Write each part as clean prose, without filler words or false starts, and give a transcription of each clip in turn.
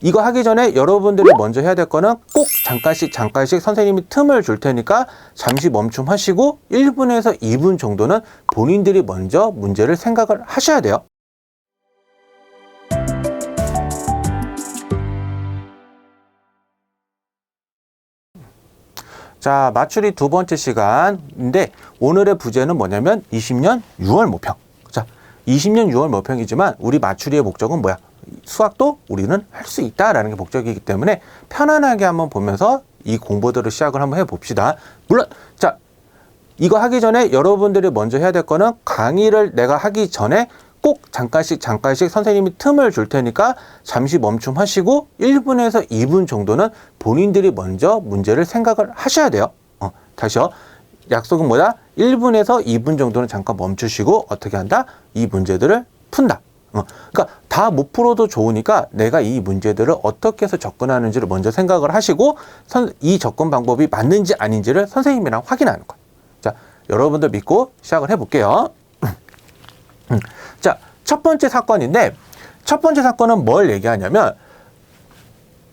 이거 하기 전에 여러분들이 먼저 해야 될 거는 꼭 잠깐씩 선생님이 틈을 줄 테니까 잠시 멈춤하시고 1분에서 2분 정도는 본인들이 먼저 문제를 생각을 하셔야 돼요. 자, 맞추리 두 번째 시간인데 오늘의 부제는 뭐냐면 20년 6월 모평. 자, 20년 6월 모평이지만 우리 맞추리의 목적은 뭐야? 수학도 우리는 할 수 있다라는 게 목적이기 때문에 편안하게 한번 보면서 이 공부들을 시작을 한번 해봅시다. 물론 자, 이거 하기 전에 여러분들이 먼저 해야 될 거는 강의를 내가 하기 전에 꼭 잠깐씩 선생님이 틈을 줄 테니까 잠시 멈춤하시고 1분에서 2분 정도는 본인들이 먼저 문제를 생각을 하셔야 돼요. 다시요. 약속은 뭐다? 1분에서 2분 정도는 잠깐 멈추시고 어떻게 한다? 이 문제들을 푼다. 그러니까 다 못 풀어도 좋으니까 내가 이 문제들을 어떻게 해서 접근하는지를 먼저 생각을 하시고 이 접근 방법이 맞는지 아닌지를 선생님이랑 확인하는 거예요. 자, 여러분들 믿고 시작을 해볼게요. 자, 첫 번째 사건인데 첫 번째 사건은 뭘 얘기하냐면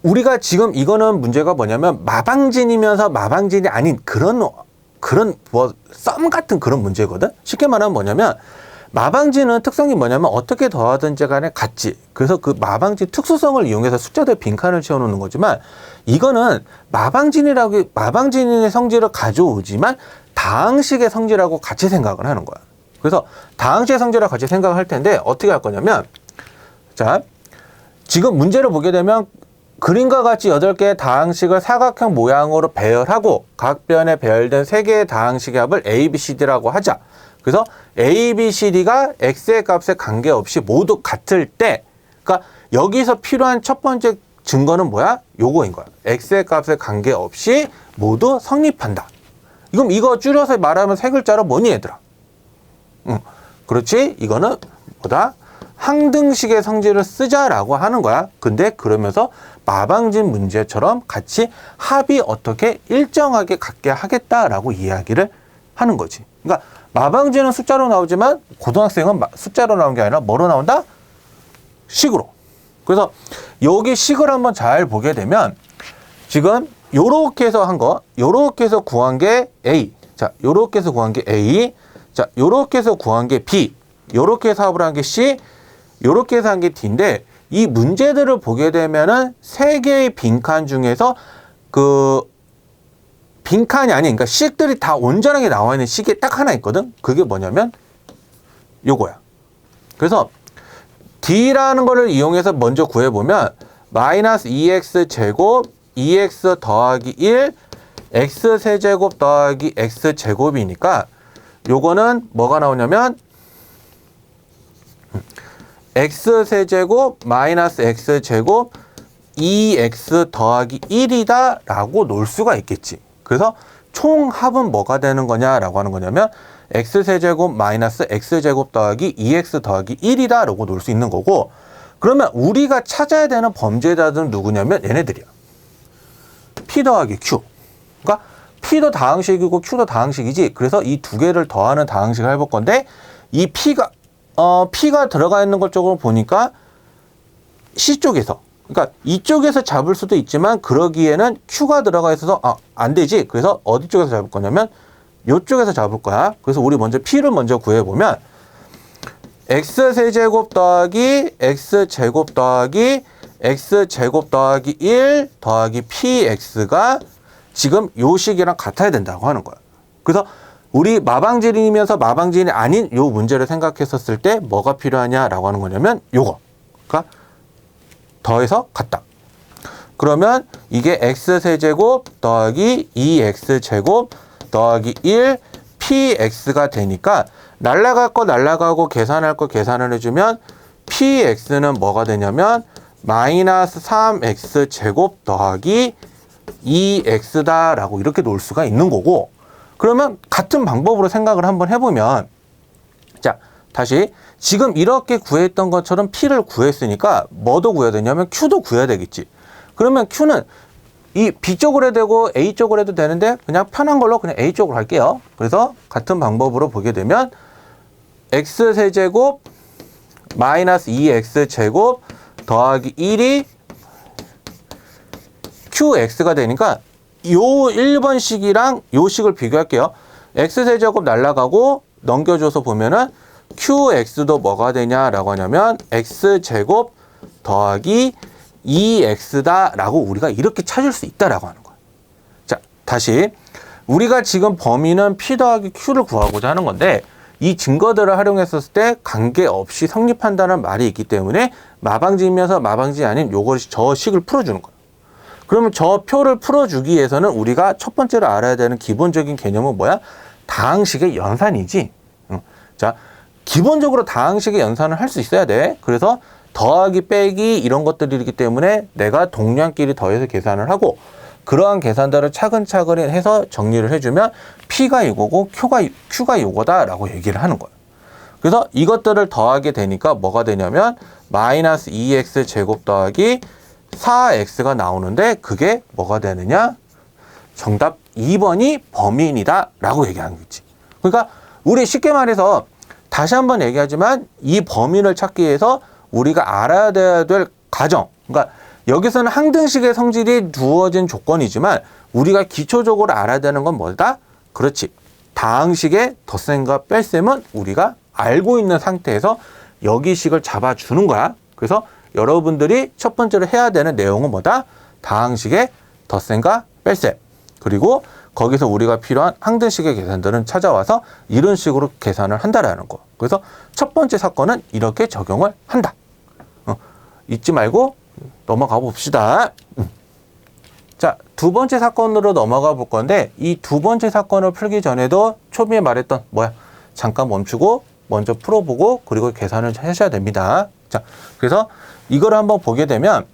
우리가 지금 이거는 문제가 뭐냐면 마방진이면서 마방진이 아닌 그런 뭐 썸 같은 그런 문제거든. 쉽게 말하면 뭐냐면 마방진은 특성이 뭐냐면 어떻게 더하든지 간에 같지. 그래서 그 마방진 특수성을 이용해서 숫자들 빈칸을 채워놓는 거지만 이거는 마방진의 성질을 가져오지만 다항식의 성질하고 같이 생각을 하는 거야. 그래서 다항식의 성질하고 같이 생각을 할 텐데 어떻게 할 거냐면 자, 지금 문제를 보게 되면 그림과 같이 8개의 다항식을 사각형 모양으로 배열하고 각 변에 배열된 3개의 다항식의 합을 A, B, C, D라고 하자. 그래서 A, B, C, D가 X의 값에 관계없이 모두 같을 때, 그러니까 여기서 필요한 첫 번째 증거는 뭐야? 요거인 거야. X의 값에 관계없이 모두 성립한다. 그럼 이거 줄여서 말하면 3글자로 뭐니 얘들아? 그렇지? 이거는 뭐다? 항등식의 성질을 쓰자라고 하는 거야. 근데 그러면서 마방진 문제처럼 같이 합이 어떻게 일정하게 같게 하겠다라고 이야기를 하는 거지. 그러니까 마방진은 숫자로 나오지만 고등학생은 숫자로 나온 게 아니라 뭐로 나온다? 식으로. 그래서 여기 식을 한번 잘 보게 되면 지금 요렇게 해서 한 거, 요렇게 해서 구한 게 A. 자, 요렇게 해서 구한 게 A. 자, 요렇게 해서 구한 게 B. 요렇게 해서 합을 한 게 C. 요렇게 해서 한 게 D인데 이 문제들을 보게 되면은 3개의 빈칸 중에서 그 빈칸이 아닌, 그러니까 식들이 다 온전하게 나와 있는 식이 딱 하나 있거든. 그게 뭐냐면 요거야. 그래서 D라는 거를 이용해서 먼저 구해보면 마이너스 2x 제곱 2x 더하기 1 x 세제곱 더하기 x 제곱이니까 요거는 뭐가 나오냐면 x 세제곱 마이너스 x 제곱 2x 더하기 1이다 라고 놓을 수가 있겠지. 그래서 총합은 뭐가 되는 거냐라고 하는 거냐면 x 세제곱 마이너스 x 제곱 더하기 2x 더하기 1이다 라고 놓을 수 있는 거고, 그러면 우리가 찾아야 되는 범죄자들은 누구냐면 얘네들이야. p 더하기 q. 그러니까 p도 다항식이고 q도 다항식이지. 그래서 이 두 개를 더하는 다항식을 해볼 건데 이 p가 들어가 있는 것 쪽으로 보니까 C 쪽에서, 그러니까 이쪽에서 잡을 수도 있지만 그러기에는 Q가 들어가 있어서 안 되지. 그래서 어디 쪽에서 잡을 거냐면 이쪽에서 잡을 거야. 그래서 우리 먼저 P를 먼저 구해보면 X세제곱 더하기 X제곱 더하기 X제곱 더하기 1 더하기 PX가 지금 요 식이랑 같아야 된다고 하는 거야. 그래서 우리 마방진이면서 마방진이 아닌 요 문제를 생각했었을 때 뭐가 필요하냐라고 하는 거냐면 요거. 그러니까 더해서 같다. 그러면 이게 x세제곱 더하기 2x제곱 더하기 1 px가 되니까 날라갈 거 날라가고 계산할 거 계산을 해주면 px는 뭐가 되냐면 마이너스 3x제곱 더하기 2x다 라고 이렇게 놓을 수가 있는 거고, 그러면 같은 방법으로 생각을 한번 해보면, 자, 다시 지금 이렇게 구했던 것처럼 P를 구했으니까 뭐도 구해야 되냐면 Q도 구해야 되겠지. 그러면 Q는 이 B 쪽으로 해도 되고 A 쪽으로 해도 되는데 그냥 편한 걸로 그냥 A 쪽으로 할게요. 그래서 같은 방법으로 보게 되면 X세제곱 마이너스 2X제곱 더하기 1이 qx가 되니까 요 1번식이랑 요 식을 비교할게요. x세제곱 날라가고 넘겨줘서 보면은 qx도 뭐가 되냐라고 하냐면 x제곱 더하기 2x다 라고 우리가 이렇게 찾을 수 있다라고 하는 거예요. 자, 다시 우리가 지금 범위는 p 더하기 q를 구하고자 하는 건데 이 증거들을 활용했었을 때 관계없이 성립한다는 말이 있기 때문에 마방지이면서 마방지 아닌 요것이 저 식을 풀어주는 거예요. 그러면 저 표를 풀어주기 위해서는 우리가 첫 번째로 알아야 되는 기본적인 개념은 뭐야? 다항식의 연산이지. 자, 기본적으로 다항식의 연산을 할 수 있어야 돼. 그래서 더하기 빼기 이런 것들이기 때문에 내가 동량끼리 더해서 계산을 하고 그러한 계산들을 차근차근 해서 정리를 해주면 P가 이거고 Q가 이거다 라고 얘기를 하는 거예요. 그래서 이것들을 더하게 되니까 뭐가 되냐면 마이너스 2x 제곱 더하기 4x가 나오는데 그게 뭐가 되느냐? 정답 2번이 범인이다 라고 얘기하는 거지. 그러니까 우리 쉽게 말해서 다시 한번 얘기하지만 이 범인을 찾기 위해서 우리가 알아야 될 과정, 그러니까 여기서는 항등식의 성질이 두어진 조건이지만 우리가 기초적으로 알아야 되는 건 뭐다? 그렇지. 다항식의 덧셈과 뺄셈은 우리가 알고 있는 상태에서 여기식을 잡아주는 거야. 그래서 여러분들이 첫 번째로 해야 되는 내용은 뭐다? 다항식의 덧셈과 뺄셈. 그리고 거기서 우리가 필요한 항등식의 계산들은 찾아와서 이런 식으로 계산을 한다라는 거. 그래서 첫 번째 사건은 이렇게 적용을 한다. 잊지 말고 넘어가 봅시다. 자, 두 번째 사건으로 넘어가 볼 건데 이 두 번째 사건을 풀기 전에도 초비에 말했던 뭐야? 잠깐 멈추고 먼저 풀어보고 그리고 계산을 하셔야 됩니다. 자, 그래서 이걸 한번 보게 되면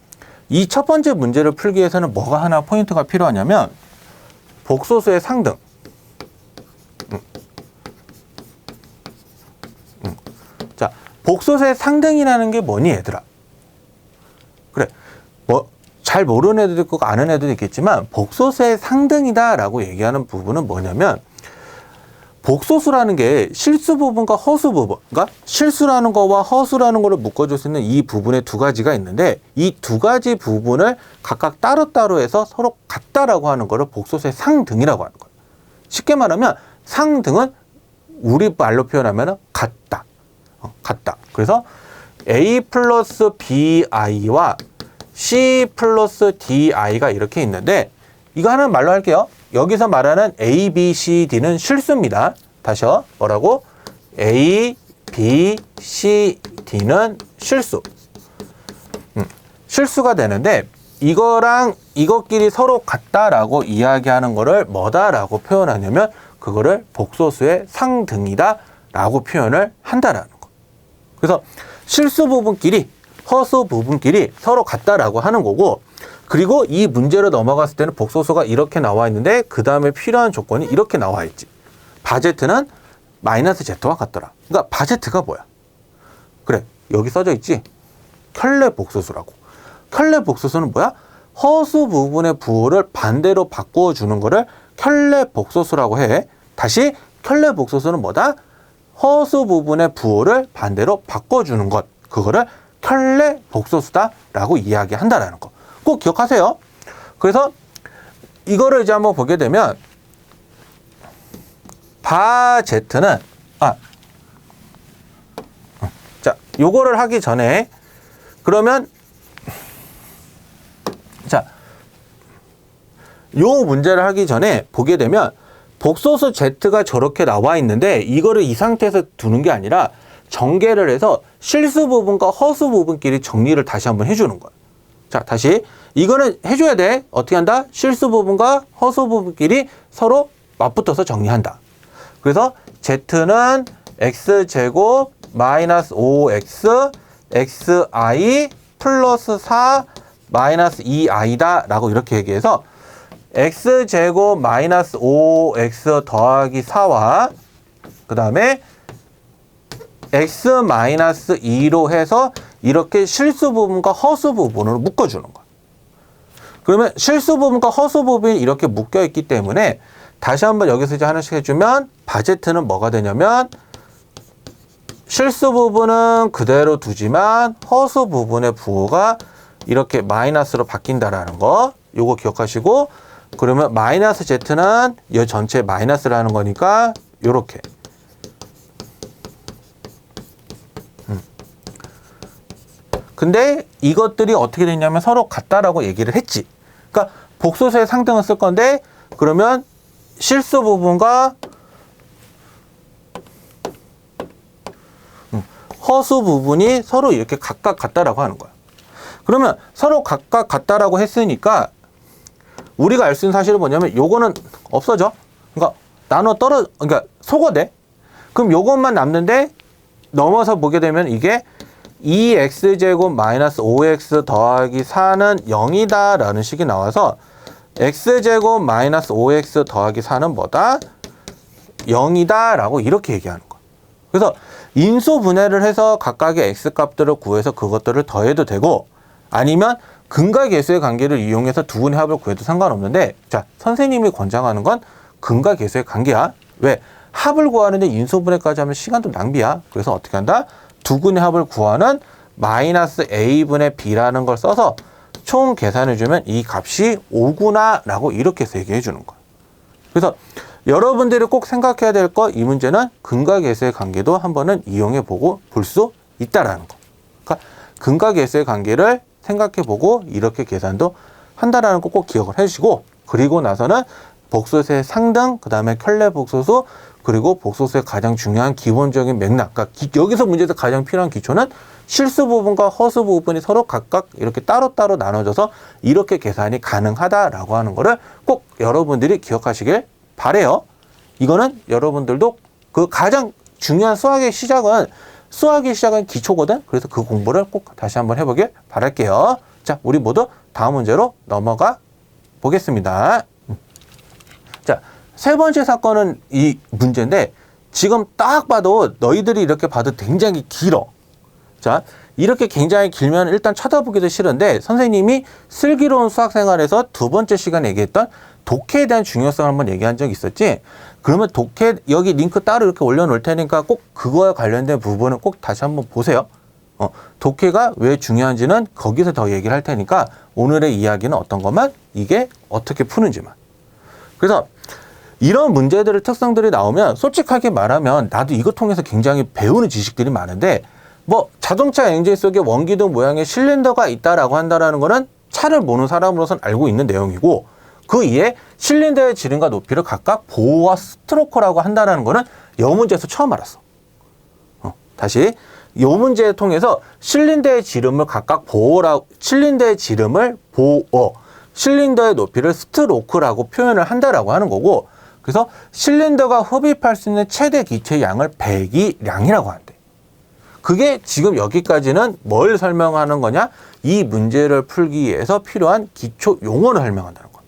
이 첫 번째 문제를 풀기 위해서는 뭐가 하나 포인트가 필요하냐면 복소수의 상등. 자, 복소수의 상등이라는 게 뭐니 얘들아? 그래, 뭐 잘 모르는 애들도 있고 아는 애들도 있겠지만 복소수의 상등이다라고 얘기하는 부분은 뭐냐면 복소수라는 게 실수 부분과 허수 부분, 그러니까 실수라는 거와 허수라는 거를 묶어줄 수 있는 이 부분의 두 가지가 있는데 이 두 가지 부분을 각각 따로따로 해서 서로 같다라고 하는 거를 복소수의 상등이라고 하는 거예요. 쉽게 말하면 상등은 우리 말로 표현하면 같다. 같다. 그래서 A 플러스 BI와 C 플러스 DI가 이렇게 있는데 이거 하나는 말로 할게요. 여기서 말하는 A, B, C, D는 실수입니다. 다시요. 뭐라고? A, B, C, D는 실수. 실수가 되는데 이거랑 이것끼리 서로 같다라고 이야기하는 거를 뭐다라고 표현하냐면 그거를 복소수의 상등이다라고 표현을 한다라는 거. 그래서 실수 부분끼리 허수 부분끼리 서로 같다라고 하는 거고 그리고 이 문제로 넘어갔을 때는 복소수가 이렇게 나와 있는데 그 다음에 필요한 조건이 이렇게 나와 있지. 바제트는 마이너스 Z와 같더라. 그러니까 바제트가 뭐야? 그래, 여기 써져 있지. 켤레 복소수라고. 켤레 복소수는 뭐야? 허수 부분의 부호를 반대로 바꾸어 주는 거를 켤레 복소수라고 해. 다시 켤레 복소수는 뭐다? 허수 부분의 부호를 반대로 바꿔주는 것. 그거를 켤레 복소수다라고 이야기한다라는 거. 꼭 기억하세요. 그래서 이거를 이제 한번 보게 되면 바제트는 자, 요거를 하기 전에 그러면 자, 요 문제를 하기 전에 보게 되면 복소수 Z가 저렇게 나와 있는데 이거를 이 상태에서 두는 게 아니라 전개를 해서 실수 부분과 허수 부분끼리 정리를 다시 한번 해주는 거예요. 자, 다시 이거는 해줘야 돼. 어떻게 한다? 실수 부분과 허수 부분끼리 서로 맞붙어서 정리한다. 그래서 Z는 X제곱 마이너스 5X XI 플러스 4 마이너스 2I다 라고 이렇게 얘기해서 X제곱 마이너스 5X 더하기 4와 그 다음에 X 마이너스 2로 해서 이렇게 실수 부분과 허수 부분으로 묶어주는 거야. 그러면 실수 부분과 허수 부분이 이렇게 묶여 있기 때문에 다시 한번 여기서 이제 하나씩 해주면 바제트는 뭐가 되냐면 실수 부분은 그대로 두지만 허수 부분의 부호가 이렇게 마이너스로 바뀐다라는 거. 요거 기억하시고, 그러면 마이너스 z는 이 전체 마이너스를 하는 거니까 요렇게. 근데 이것들이 어떻게 됐냐면 서로 같다라고 얘기를 했지. 그러니까 복소수의 상등을 쓸 건데, 그러면 실수 부분과 허수 부분이 서로 이렇게 각각 같다라고 하는 거야. 그러면 서로 각각 같다라고 했으니까 우리가 알 수 있는 사실은 뭐냐면 요거는 없어져. 그러니까 그러니까 소거돼. 그럼 요것만 남는데 넘어서 보게 되면 이게 2x제곱 마이너스 5x 더하기 4는 0이다 라는 식이 나와서 x제곱 마이너스 5x 더하기 4는 뭐다? 0이다 라고 이렇게 얘기하는 거야. 그래서 인수 분해를 해서 각각의 x값들을 구해서 그것들을 더해도 되고, 아니면 근과 계수의 관계를 이용해서 두 분의 합을 구해도 상관없는데, 자, 선생님이 권장하는 건 근과 계수의 관계야. 왜? 합을 구하는데 인수분해까지 하면 시간도 낭비야. 그래서 어떻게 한다? 두 근의 합을 구하는 마이너스 a분의 b라는 걸 써서 총 계산해주면 이 값이 5구나 라고 이렇게 해서 얘기해 주는 거야. 그래서 여러분들이 꼭 생각해야 될 거, 이 문제는 근과 계수의 관계도 한번은 이용해 보고 볼 수 있다라는 거. 그러니까 근과 계수의 관계를 생각해 보고 이렇게 계산도 한다라는 거 꼭 기억을 해주시고, 그리고 나서는 복소수의 상등, 그 다음에 켤레 복소수, 그리고 복소수의 가장 중요한 기본적인 맥락. 그러니까 여기서 문제에서 가장 필요한 기초는 실수 부분과 허수 부분이 서로 각각 이렇게 따로따로 나눠져서 이렇게 계산이 가능하다라고 하는 거를 꼭 여러분들이 기억하시길 바래요. 이거는 여러분들도 그 가장 중요한 수학의 시작은 기초거든. 그래서 그 공부를 꼭 다시 한번 해보길 바랄게요. 자, 우리 모두 다음 문제로 넘어가 보겠습니다. 자, 세 번째 사건은 이 문제인데, 지금 딱 봐도 너희들이 이렇게 봐도 굉장히 길어. 자, 이렇게 굉장히 길면 일단 쳐다보기도 싫은데, 선생님이 슬기로운 수학생활에서 두 번째 시간에 얘기했던 독해에 대한 중요성을 한번 얘기한 적이 있었지. 그러면 독해 여기 링크 따로 이렇게 올려놓을 테니까 꼭 그거와 관련된 부분은 꼭 다시 한번 보세요. 독해가 왜 중요한지는 거기서 더 얘기를 할 테니까 오늘의 이야기는 어떤 것만, 이게 어떻게 푸는지만. 그래서 이런 문제들의 특성들이 나오면 솔직하게 말하면 나도 이거 통해서 굉장히 배우는 지식들이 많은데, 뭐 자동차 엔진 속에 원기둥 모양의 실린더가 있다라고 한다라는 거는 차를 모는 사람으로서는 알고 있는 내용이고, 그 이에 실린더의 지름과 높이를 각각 보호와 스트로크라고 한다라는 거는 이 문제에서 처음 알았어. 다시 이 문제를 통해서 실린더의 지름을 각각 실린더의 지름을 보호, 실린더의 높이를 스트로크라고 표현을 한다라고 하는 거고, 그래서 실린더가 흡입할 수 있는 최대 기체의 양을 배기량이라고 한대. 그게 지금 여기까지는 뭘 설명하는 거냐? 이 문제를 풀기 위해서 필요한 기초 용어를 설명한다는 거야.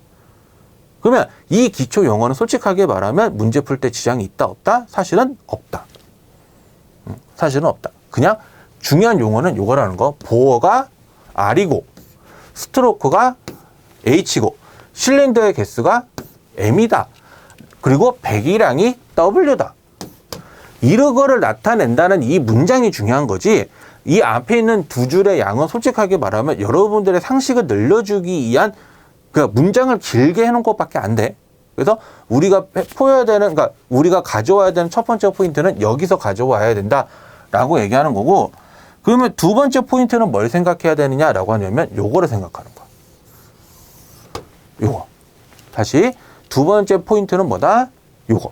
그러면 이 기초 용어는 솔직하게 말하면 문제 풀 때 지장이 있다 없다? 사실은 없다. 사실은 없다. 그냥 중요한 용어는 요거라는 거. 보어가 R이고 스트로크가 H고 실린더의 개수가 M이다. 그리고 배기량이 W다. 이거를 나타낸다는 이 문장이 중요한 거지, 이 앞에 있는 두 줄의 양은 솔직하게 말하면 여러분들의 상식을 늘려주기 위한 그 문장을 길게 해놓은 것밖에 안 돼. 그래서 우리가 포여야 되는, 그러니까 우리가 가져와야 되는 첫 번째 포인트는 여기서 가져와야 된다라고 얘기하는 거고, 그러면 두 번째 포인트는 뭘 생각해야 되느냐라고 하냐면 요거를 생각하는 거야. 요거. 다시 두 번째 포인트는 뭐다? 요거.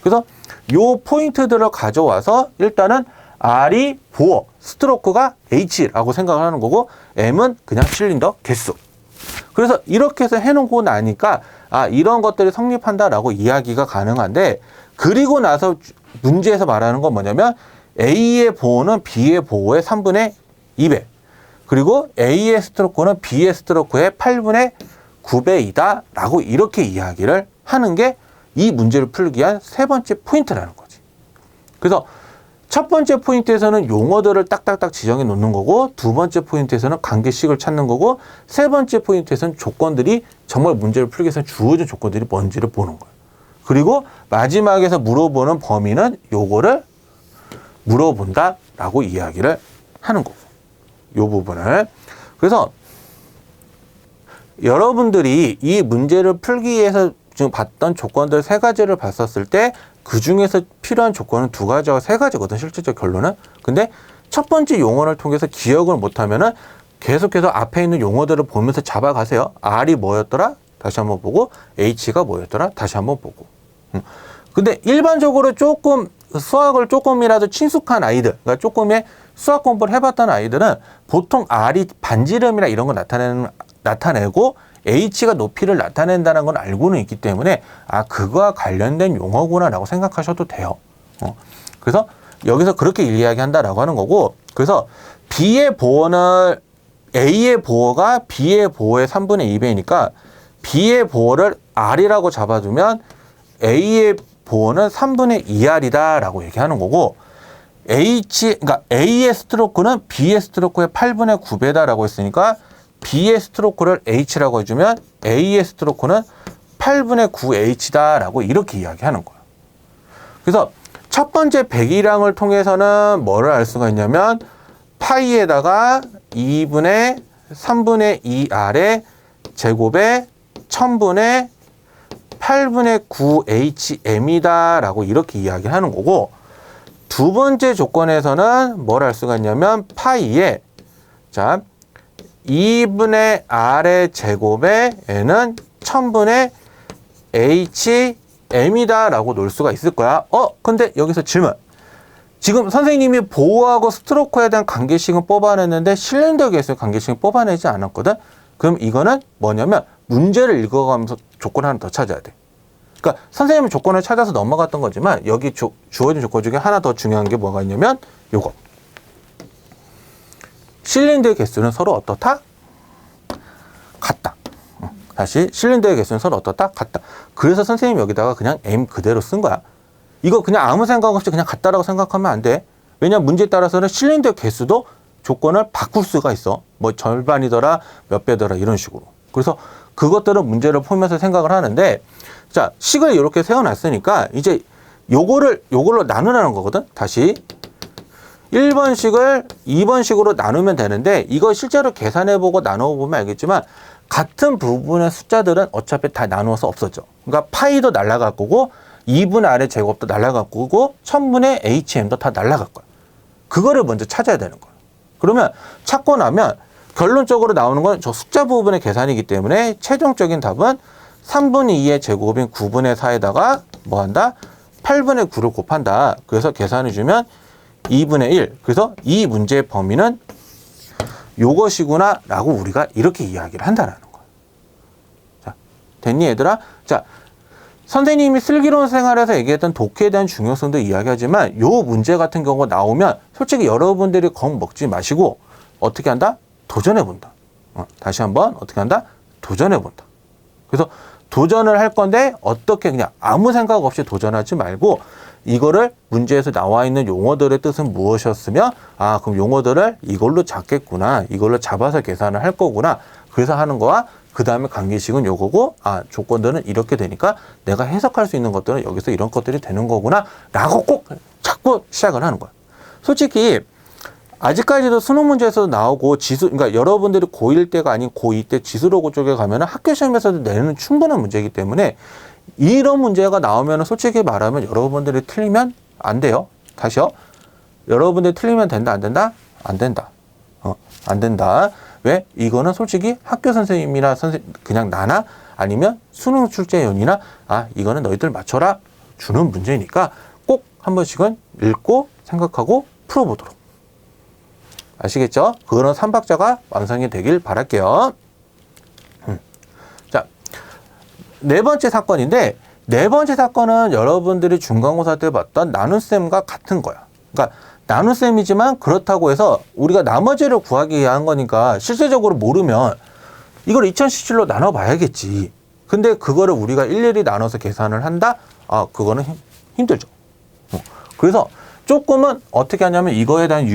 그래서 요 포인트들을 가져와서 일단은 R이 보어, 스트로크가 H라고 생각을 하는 거고, M은 그냥 실린더 개수. 그래서 이렇게 해서 해놓고 나니까 이런 것들이 성립한다라고 이야기가 가능한데, 그리고 나서 문제에서 말하는 건 뭐냐면 A의 보호는 B의 보호의 3분의 2배, 그리고 A의 스트로크는 B의 스트로크의 8분의 9배이다 라고 이렇게 이야기를 하는 게 이 문제를 풀기 위한 세 번째 포인트라는 거지. 그래서 첫 번째 포인트에서는 용어들을 딱딱딱 지정해 놓는 거고, 두 번째 포인트에서는 관계식을 찾는 거고, 세 번째 포인트에서는 조건들이, 정말 문제를 풀기 위해서 주어진 조건들이 뭔지를 보는 거예요. 그리고 마지막에서 물어보는 범위는 요거를 물어본다 라고 이야기를 하는 거고, 요 부분을. 그래서 여러분들이 이 문제를 풀기 위해서 지금 봤던 조건들 세 가지를 봤었을 때 그 중에서 필요한 조건은 두 가지와 세 가지거든, 실질적 결론은. 근데 첫 번째 용어를 통해서 기억을 못하면은 계속해서 앞에 있는 용어들을 보면서 잡아가세요. R이 뭐였더라? 다시 한번 보고, H가 뭐였더라? 다시 한번 보고. 근데 일반적으로 조금 수학을 조금이라도 친숙한 아이들, 그러니까 조금의 수학 공부를 해봤던 아이들은 보통 R이 반지름이나 이런 거 나타내고 H가 높이를 나타낸다는 건 알고는 있기 때문에 아, 그거와 관련된 용어구나 라고 생각하셔도 돼요. 그래서 여기서 그렇게 이야기한다라고 하는 거고, 그래서 B의 보호는 A의 보호가 B의 보호의 3분의 2배니까 B의 보호를 R이라고 잡아두면 A의 보호는 3분의 2R이다 라고 얘기하는 거고, 그러니까 A의 스트로크는 B의 스트로크의 8분의 9배다 라고 했으니까 B의 스트로크를 H라고 해주면 A의 스트로크는 8분의 9H다 라고 이렇게 이야기하는 거예요. 그래서 첫 번째 배기량을 통해서는 뭐를 알 수가 있냐면 파이에다가 2분의 3분의 2R의 제곱에 1000분의 8분의 9HM이다 라고 이렇게 이야기하는 거고, 두 번째 조건에서는 뭘 알 수가 있냐면 파이에 2분의 R의 제곱에 N은 1000분의 HM이다 라고 놓을 수가 있을 거야. 근데 여기서 질문. 지금 선생님이 보호하고 스트로크에 대한 관계식은 뽑아냈는데 실린더 개수의 관계식은 뽑아내지 않았거든. 그럼 이거는 뭐냐면 문제를 읽어가면서 조건 하나 더 찾아야 돼. 그러니까 선생님은 조건을 찾아서 넘어갔던 거지만 여기 주어진 조건 중에 하나 더 중요한 게 뭐가 있냐면 요거. 실린더의 개수는 서로 어떻다? 같다. 다시 실린더의 개수는 서로 어떻다? 같다. 그래서 선생님이 여기다가 그냥 M 그대로 쓴 거야. 이거 그냥 아무 생각 없이 그냥 같다라고 생각하면 안 돼. 왜냐면 문제에 따라서는 실린더 개수도 조건을 바꿀 수가 있어. 뭐 절반이더라, 몇 배더라 이런 식으로. 그래서 그것들은 문제를 풀면서 생각을 하는데, 자, 식을 이렇게 세워놨으니까 이제 요걸로 나누라는 거거든. 다시 1번식을 2번식으로 나누면 되는데, 이거 실제로 계산해보고 나눠보면 알겠지만 같은 부분의 숫자들은 어차피 다 나누어서 없어져. 그러니까 파이도 날아갈 거고 2분의 R의 제곱도 날아갈 거고 1000분의 HM도 다 날아갈 거야. 그거를 먼저 찾아야 되는 거야. 그러면 찾고 나면 결론적으로 나오는 건 저 숫자 부분의 계산이기 때문에 최종적인 답은 3분의 2의 제곱인 9분의 4에다가 뭐 한다? 8분의 9를 곱한다. 그래서 계산해주면 2분의 1. 그래서 이 문제의 범위는 요것이구나 라고 우리가 이렇게 이야기를 한다라는 거야. 자, 됐니 얘들아? 자, 선생님이 슬기로운 생활에서 얘기했던 독해에 대한 중요성도 이야기하지만 요 문제 같은 경우 나오면 솔직히 여러분들이 겁먹지 마시고 어떻게 한다? 도전해본다. 다시 한번 어떻게 한다? 도전해본다. 그래서 도전을 할 건데 어떻게 그냥 아무 생각 없이 도전하지 말고 이거를 문제에서 나와 있는 용어들의 뜻은 무엇이었으며 아, 그럼 용어들을 이걸로 잡겠구나. 이걸로 잡아서 계산을 할 거구나. 그래서 하는 거와 그 다음에 관계식은 요거고 아, 조건들은 이렇게 되니까 내가 해석할 수 있는 것들은 여기서 이런 것들이 되는 거구나 라고 꼭 자꾸 시작을 하는 거야. 솔직히 아직까지도 수능 문제에서도 나오고 그러니까 여러분들이 고1 때가 아닌 고2 때 지수로고 쪽에 가면은 학교 시험에서도 내는 충분한 문제이기 때문에 이런 문제가 나오면 솔직히 말하면 여러분들이 틀리면 안 돼요. 다시요. 여러분들이 틀리면 된다, 안 된다? 안 된다. 안 된다. 왜? 이거는 솔직히 학교 선생님이나 그냥 나나 아니면 수능 출제위원이나 아, 이거는 너희들 맞춰라 주는 문제니까 꼭 한 번씩은 읽고 생각하고 풀어보도록. 아시겠죠? 그거는 3박자가 완성이 되길 바랄게요. 자, 네 번째 사건인데 네 번째 사건은 여러분들이 중간고사 때 봤던 나눗셈과 같은 거야. 그러니까 나눗셈이지만 그렇다고 해서 우리가 나머지를 구하기 위한 거니까 실제적으로 모르면 이걸 2017로 나눠봐야겠지. 근데 그거를 우리가 일일이 나눠서 계산을 한다? 아, 그거는 힘들죠. 그래서 조금은 어떻게 하냐면 이거에 대한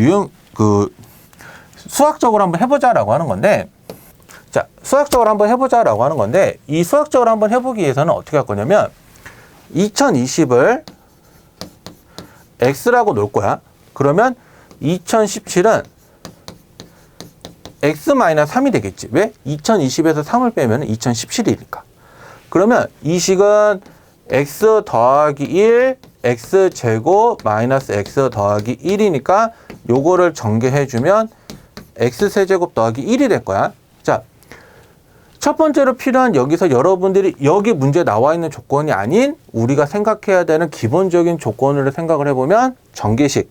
수학적으로 한번 해보자라고 하는 건데, 자, 수학적으로 한번 해보자라고 하는 건데, 이 수학적으로 한번 해보기 위해서는 어떻게 할 거냐면, 2020을 X라고 놓을 거야. 그러면 2017은 x-3이 되겠지. 왜? 2020에서 3을 빼면 2017이니까. 그러면 이 식은 x 더하기 1, x제곱 마이너스 x 더하기 1이니까 요거를 전개해주면 x세제곱 더하기 1이 될 거야. 자, 첫 번째로 필요한 여기서 여러분들이 여기 문제에 나와 있는 조건이 아닌 우리가 생각해야 되는 기본적인 조건으로 생각을 해보면 전개식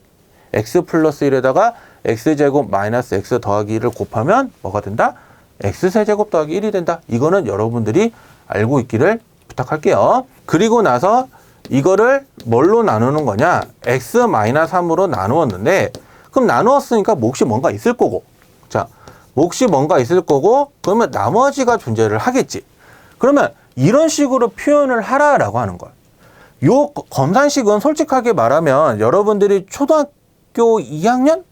x 플러스 1에다가 x제곱 마이너스 x 더하기 1을 곱하면 뭐가 된다? x세제곱 더하기 1이 된다. 이거는 여러분들이 알고 있기를 부탁할게요. 그리고 나서 이거를 뭘로 나누는 거냐? x-3으로 나누었는데 그럼 나누었으니까 몫이 뭔가 있을 거고, 자, 몫이 뭔가 있을 거고, 그러면 나머지가 존재를 하겠지. 그러면 이런 식으로 표현을 하라라고 하는 거야. 요 검산식은 솔직하게 말하면 여러분들이 초등학교 2학년?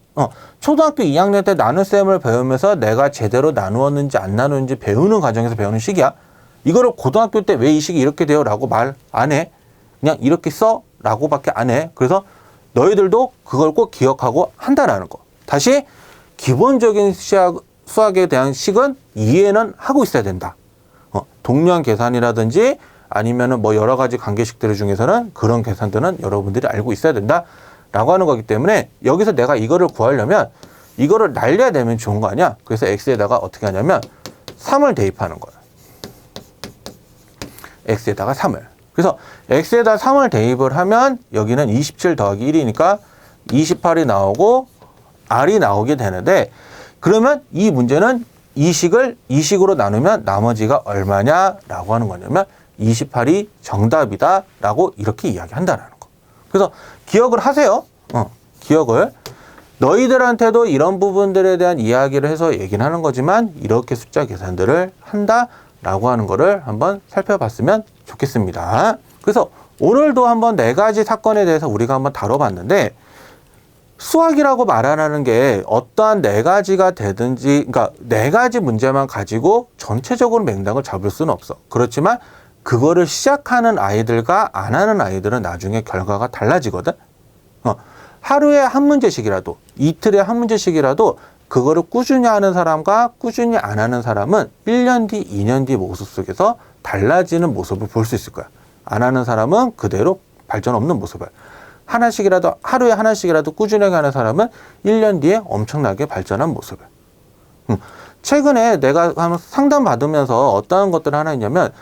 초등학교 2학년 때 나눗셈을 배우면서 내가 제대로 나누었는지 안 나누는지 배우는 과정에서 배우는 식이야. 이거를 고등학교 때 왜 이 식이 이렇게 돼요? 라고 말 안 해. 그냥 이렇게 써? 라고 밖에 안 해. 그래서 너희들도 그걸 꼭 기억하고 한다라는 거. 다시 기본적인 수학에 대한 식은 이해는 하고 있어야 된다. 동량 계산이라든지 아니면은 뭐 여러 가지 관계식들 중에서는 그런 계산들은 여러분들이 알고 있어야 된다. 라고 하는 거기 때문에 여기서 내가 이거를 구하려면 이거를 날려야 되면 좋은 거 아니야? 그래서 x에다가 어떻게 하냐면 3을 대입하는 거야. x에다가 3을. 그래서 x에다 3을 대입을 하면 여기는 27 더하기 1이니까 28이 나오고 r이 나오게 되는데, 그러면 이 문제는 이 식을 이 식으로 나누면 나머지가 얼마냐 라고 하는 거냐면 28이 정답이다 라고 이렇게 이야기한다라는 거. 그래서 기억을 하세요. 기억을. 너희들한테도 이런 부분들에 대한 이야기를 해서 얘기는 하는 거지만 이렇게 숫자 계산들을 한다 라고 하는 거를 한번 살펴봤으면 좋겠습니다. 그래서 오늘도 한번 4가지 사건에 대해서 우리가 한번 다뤄봤는데, 수학이라고 말하는 게 어떠한 4가지가 되든지, 그러니까 4가지 문제만 가지고 전체적으로 맥락을 잡을 수는 없어. 그렇지만 그거를 시작하는 아이들과 안 하는 아이들은 나중에 결과가 달라지거든. 하루에 한 문제씩이라도, 이틀에 한 문제씩이라도 그거를 꾸준히 하는 사람과 꾸준히 안 하는 사람은 1년 뒤, 2년 뒤 모습 속에서 달라지는 모습을 볼 수 있을 거야. 안 하는 사람은 그대로 발전 없는 모습을. 하나씩이라도, 하루에 하나씩이라도 꾸준하게 하는 사람은 1년 뒤에 엄청나게 발전한 모습을. 최근에 내가 상담 받으면서 어떠한 것들을 하나 있냐면,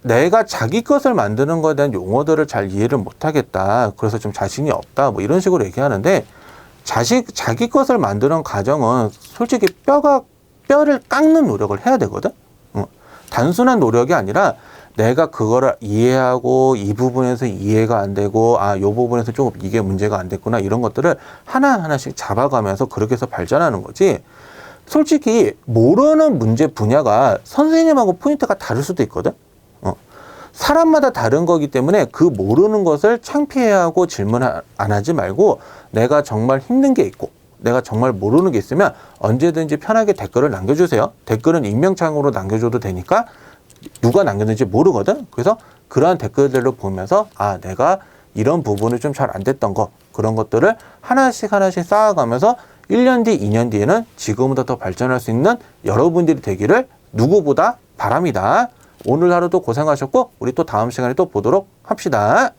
내가 자기 것을 만드는 것에 대한 용어들을 잘 이해를 못하겠다. 그래서 좀 자신이 없다. 뭐 이런 식으로 얘기하는데, 자기 것을 만드는 과정은 솔직히 뼈를 깎는 노력을 해야 되거든? 단순한 노력이 아니라 내가 그거를 이해하고 이 부분에서 이해가 안 되고 요 부분에서 조금 이게 문제가 안 됐구나 이런 것들을 하나하나씩 잡아가면서 그렇게 해서 발전하는 거지. 솔직히 모르는 문제 분야가 선생님하고 포인트가 다를 수도 있거든. 사람마다 다른 거기 때문에 그 모르는 것을 창피해하고 질문 안 하지 말고, 내가 정말 힘든 게 있고 내가 정말 모르는 게 있으면 언제든지 편하게 댓글을 남겨주세요. 댓글은 익명창으로 남겨줘도 되니까 누가 남겼는지 모르거든. 그래서 그러한 댓글들을 보면서 내가 이런 부분이 좀 잘 안 됐던 거, 그런 것들을 하나씩 쌓아가면서 1년 뒤, 2년 뒤에는 지금보다 더 발전할 수 있는 여러분들이 되기를 누구보다 바랍니다. 오늘 하루도 고생하셨고 우리 또 다음 시간에 또 보도록 합시다.